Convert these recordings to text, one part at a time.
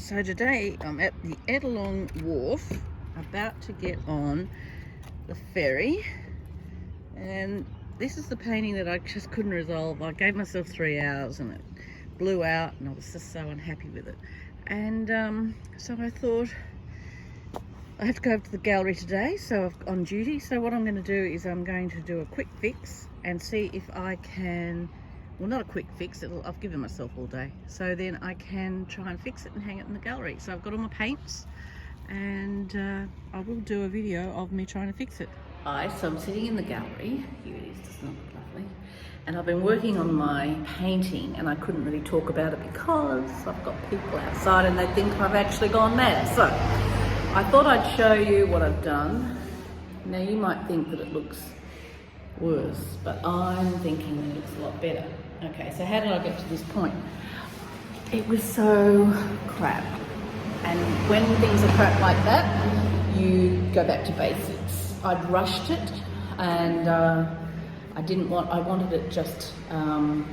So today I'm at the Edelong Wharf, about to get on the ferry, and this is the painting that I just couldn't resolve. I gave myself 3 hours and it blew out and I was just so unhappy with it. And so I thought I have to go up to the gallery today, so I'm on duty. So what I'm going to do is I'm going to do a quick fix and see if I can, well, not a quick fix, I've given myself all day, so then I can try and fix it and hang it in the gallery. So I've got all my paints and I will do a video of me trying to fix it. Hi, so I'm sitting in the gallery. Here it is, doesn't it look lovely? And I've been working on my painting and I couldn't really talk about it because I've got people outside and they think I've actually gone mad. So I thought I'd show you what I've done. Now you might think that it looks worse, but I'm thinking it looks a lot better. Okay, so how did I get to this point? It was so crap. And when things are crap like that, you go back to basics. I'd rushed it and I wanted it just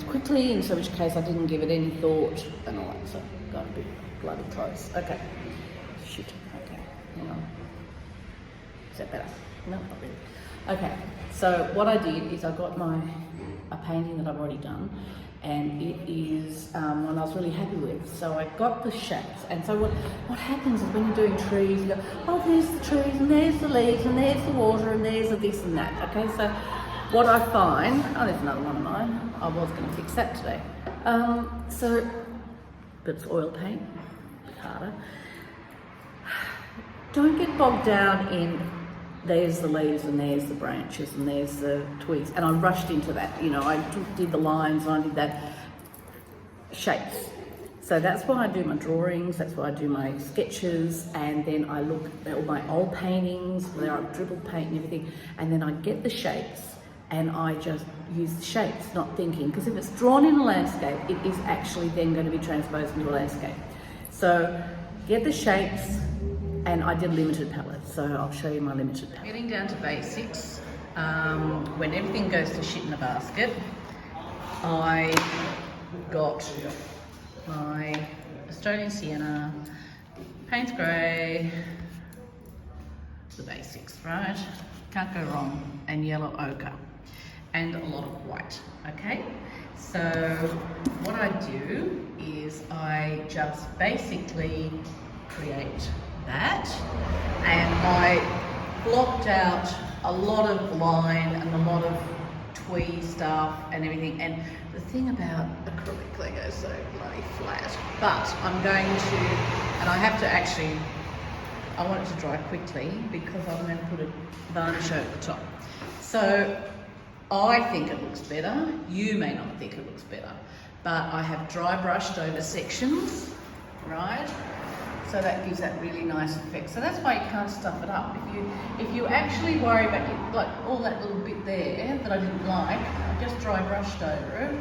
quickly, in so which case I didn't give it any thought and all that, so got a bit bloody close. Okay, shit, okay, hang on. Is that better? No, not really. Okay, so what I did is I got a painting that I've already done, and it is one I was really happy with. So I got the shapes, and so what happens is when you're doing trees, you go, oh, there's the trees, and there's the leaves, and there's the water, and there's the this and that. Okay, so what I find, oh, there's another one of mine. I was going to fix that today. But it's oil paint, a bit harder. Don't get bogged down in there's the leaves and there's the branches and there's the twigs, and I rushed into that, you know, I did the lines and I did that shapes. So that's why I do my drawings, that's why I do my sketches, and then I look at all my old paintings where I've dribbled paint and everything, and then I get the shapes and I just use the shapes, not thinking, because if it's drawn in a landscape, it is actually then going to be transposed into a landscape. So get the shapes. And I did limited palette, so I'll show you my limited palette. Getting down to basics, when everything goes to shit in a basket, I got my Australian Sienna, Payne's Grey, the basics, right? Can't go wrong, and yellow ochre, and a lot of white, okay? So what I do is I just basically create that, and I blocked out a lot of line and a lot of twee stuff and everything. And the thing about acrylic, they go so bloody flat, but I'm going to, and I have to actually, I want it to dry quickly because I'm going to put a varnish over the top. So I think it looks better, you may not think it looks better, but I have dry brushed over sections, right? So that gives that really nice effect. So that's why you can't stuff it up. If you actually worry about like all that little bit there that I didn't like, I just dry brushed over it,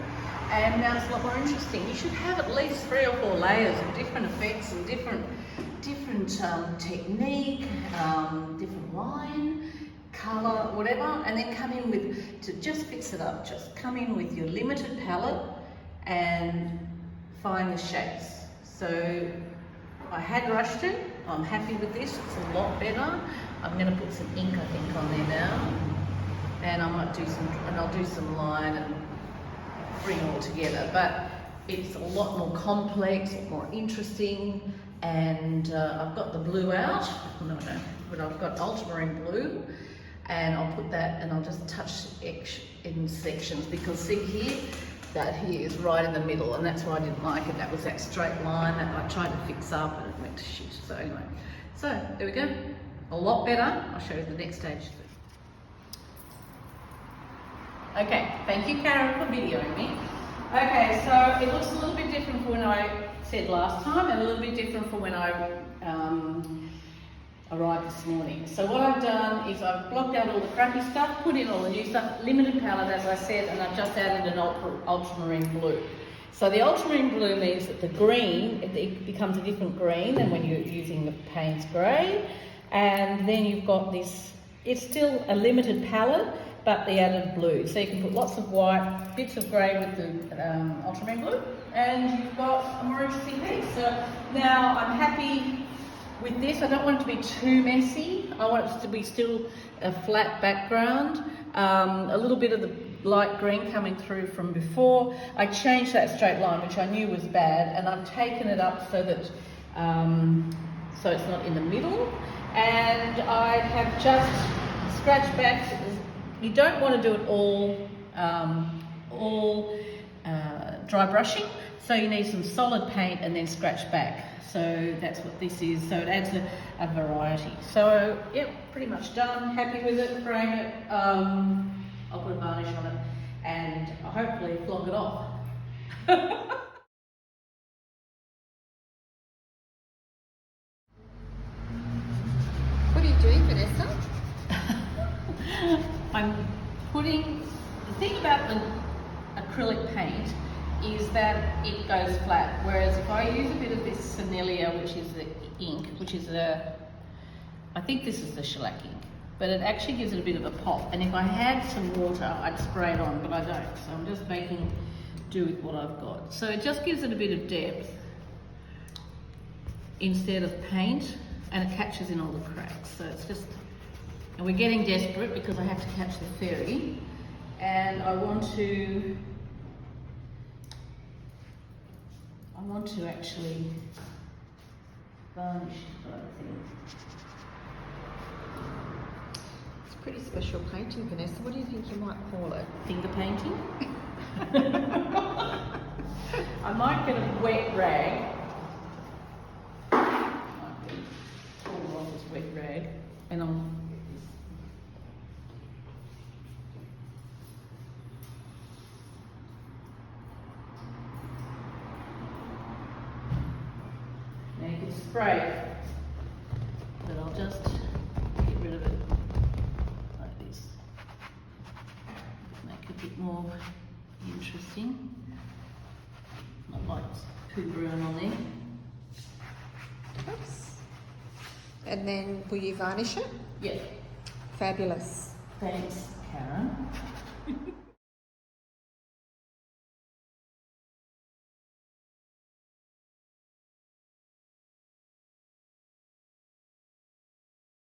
and now it's a lot more interesting. You should have at least 3 or 4 layers of different effects and different technique, different line, colour, whatever, and then come in with, to just fix it up, just come in with your limited palette and find the shapes. So I had rushed it, I'm happy with this, it's a lot better. I'm going to put some ink, I think, on there now, and I might do I'll do some line and bring it all together, but it's a lot more complex, a lot more interesting, and I've got the blue out, but I've got ultramarine blue, and I'll put that, and I'll just touch in sections, because see here, that here is right in the middle, and that's why I didn't like it. That was that straight line that I tried to fix up and it went to shit. So anyway, so there we go, a lot better. I'll show you the next stage. Okay, thank you Karen for videoing me. Okay, so it looks a little bit different from when I said last time, and a little bit different from when I arrived this morning. So what I've done is I've blocked out all the crappy stuff, put in all the new stuff, limited palette as I said, and I've just added an ultramarine blue. So the ultramarine blue means that the green, it becomes a different green than when you're using the Payne's Grey, and then you've got this, it's still a limited palette, but the added blue. So you can put lots of white, bits of grey with the ultramarine blue, and you've got a more interesting piece. So now I'm happy with this. I don't want it to be too messy. I want it to be still a flat background. A little bit of the light green coming through from before. I changed that straight line, which I knew was bad, and I've taken it up so that so it's not in the middle. And I have just scratched back. You don't want to do it all dry brushing, so you need some solid paint and then scratch back. So that's what this is. So it adds a variety. So yep, pretty much done. Happy with it. Frame it. I'll put a varnish on it and hopefully flog it off. What are you doing, Vanessa? I'm putting, the thing about the acrylic paint is that it goes flat, whereas if I use a bit of this Senilia, which is the ink, which is I think this is the shellac ink, but it actually gives it a bit of a pop, and if I had some water I'd spray it on, but I don't, so I'm just making do with what I've got. So it just gives it a bit of depth instead of paint, and it catches in all the cracks. So it's just, and we're getting desperate because I have to catch the ferry, and I want to actually varnish it, I think. It's pretty special painting, Vanessa. What do you think you might call it? Finger painting. I might get a wet rag. Pull off this wet rag, and now you can spray it, but I'll just get rid of it like this. Make it a bit more interesting. Not like poo brown on there. Oops. And then will you varnish it? Yeah. Fabulous. Thanks, Karen.